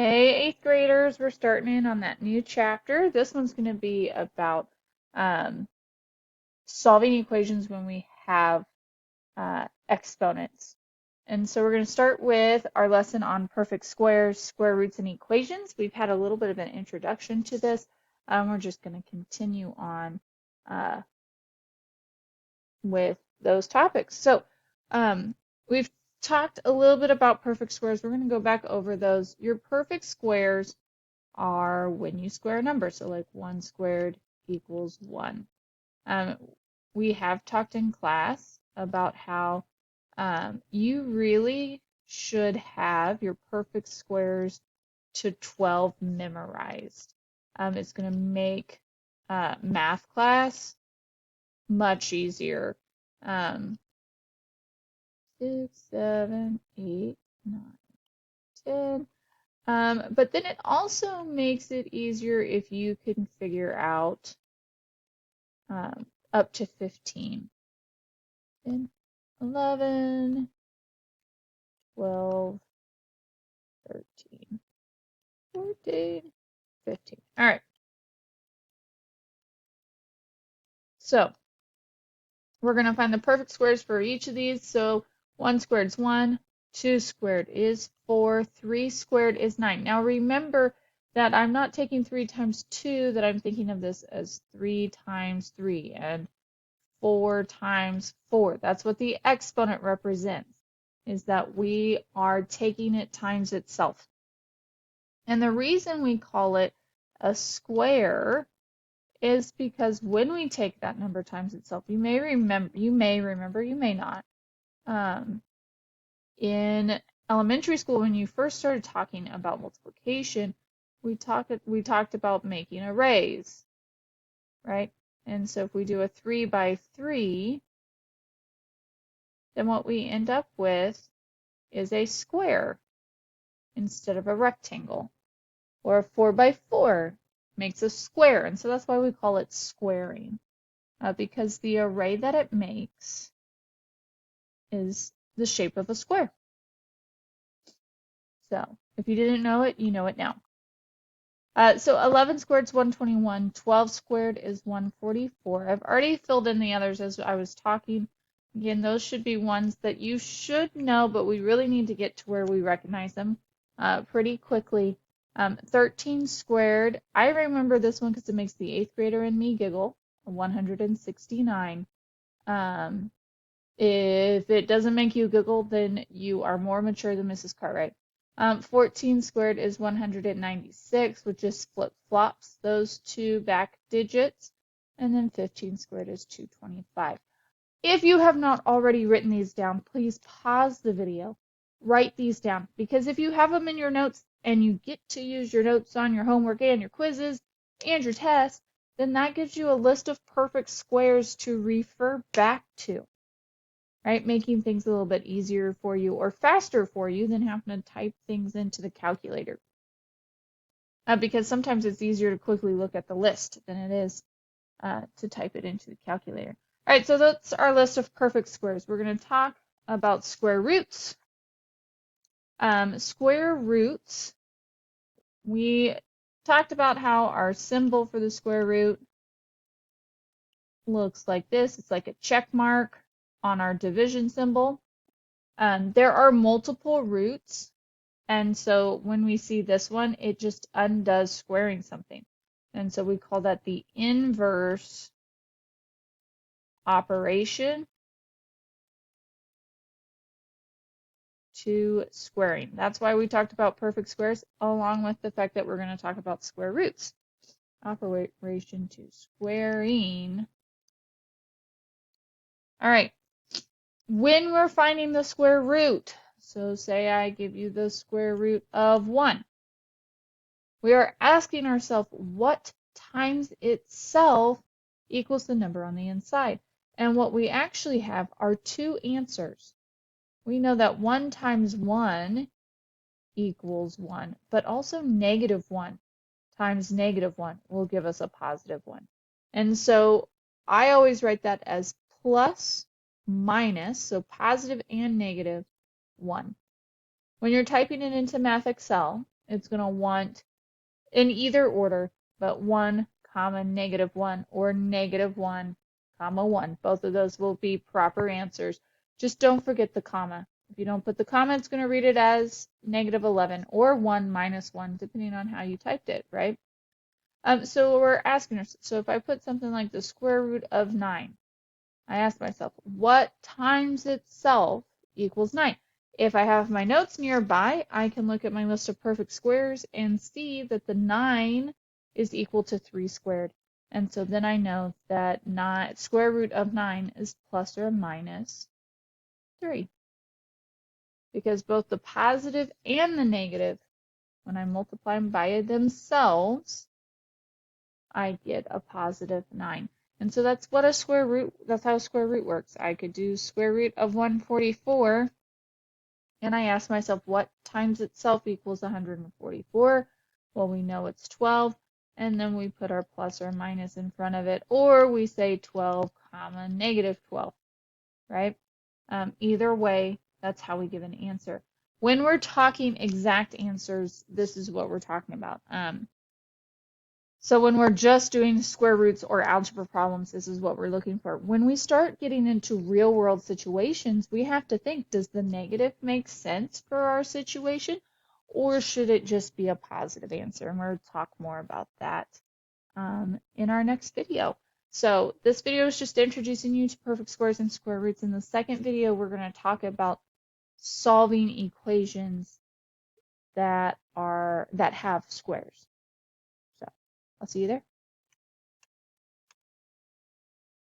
Hey, eighth graders, we're starting in on that new chapter. This one's going to be about um, solving equations when we have exponents. And so we're going to start with our lesson on perfect squares, square roots, and equations. We've had a little bit of an introduction to this. We're just going to continue on uh, with those topics. So we've talked a little bit about perfect squares. We're going to go back over those. Your perfect squares are when you square a number. So like 1 squared equals 1. Um, we have talked in class about how you really should have your perfect squares to 12 memorized. It's going to make math class much easier. 6, 7, 8, 9, 10. But then it also makes it easier if you can figure out up to 15. 10, 11, 12, 13, 14, 15. All right, so we're going to find the perfect squares for each of these. So 1 squared is 1, 2 squared is 4, 3 squared is 9. Now remember that I'm not taking 3 times 2, that I'm thinking of this as 3 times 3 and 4 times 4. That's what the exponent represents, is that we are taking it times itself. And the reason we call it a square is because when we take that number times itself, you may remember, you may not. In elementary school, when you first started talking about multiplication, we talked about making arrays, right? And so if we do a 3 by 3, then what we end up with is a square instead of a rectangle. Or a 4 by 4 makes a square, and so that's why we call it squaring, because the array that it makes is the shape of a square. So if you didn't know it, you know it now. So 11 squared is 121, 12 squared is 144. I've already filled in the others as I was talking. Again, those should be ones that you should know, but we really need to get to where we recognize them pretty quickly. 13 squared, I remember this one because it makes the 8th grader in me giggle, 169. If it doesn't make you giggle, then you are more mature than Mrs. Cartwright. 14 squared is 196, which just flip-flops those two back digits. And then 15 squared is 225. If you have not already written these down, please pause the video, write these down, because if you have them in your notes and you get to use your notes on your homework and your quizzes and your tests, then that gives you a list of perfect squares to refer back to, right? Making things a little bit easier for you or faster for you than having to type things into the calculator. Because sometimes it's easier to quickly look at the list than it is to type it into the calculator. All right, so that's our list of perfect squares. We're going to talk about square roots. Square roots, we talked about how our symbol for the square root looks like this. It's like a check mark on our division symbol. There are multiple roots, and so when we see this one, it just undoes squaring something. And so we call that the inverse operation to squaring. That's why we talked about perfect squares, along with the fact that we're going to talk about square roots. Operation to squaring. All right. When we're finding the square root, so say I give you the square root of 1, we are asking ourselves what times itself equals the number on the inside. And what we actually have are two answers. We know that 1 times 1 equals 1, but also -1 times -1 will give us a +1. And so I always write that as plus minus, so positive and -1. When you're typing it into Math Excel, it's going to want, in either order, but 1, comma, -1, or -1, comma 1. Both of those will be proper answers. Just don't forget the comma. If you don't put the comma, it's going to read it as -11 or 1 minus 1, depending on how you typed it, right? So we're asking ourselves, so if I put something like the square root of 9, I ask myself, what times itself equals 9? If I have my notes nearby, I can look at my list of perfect squares and see that the 9 is equal to 3 squared. And so then I know that square root of 9 is plus or minus 3. Because both the positive and the negative, when I multiply them by themselves, I get a positive 9. And so that's how square root works. I could do square root of 144, and I ask myself what times itself equals 144. Well, we know it's 12, and then we put our plus or minus in front of it, or we say 12, comma, -12, right? Either way, that's how we give an answer. When we're talking exact answers, this is what we're talking about. So when we're just doing square roots or algebra problems, this is what we're looking for. When we start getting into real world situations, we have to think, does the negative make sense for our situation, or should it just be a positive answer? And we'll talk more about that in our next video. So this video is just introducing you to perfect squares and square roots. In the second video, we're going to talk about solving equations that have squares. So I'll see you there.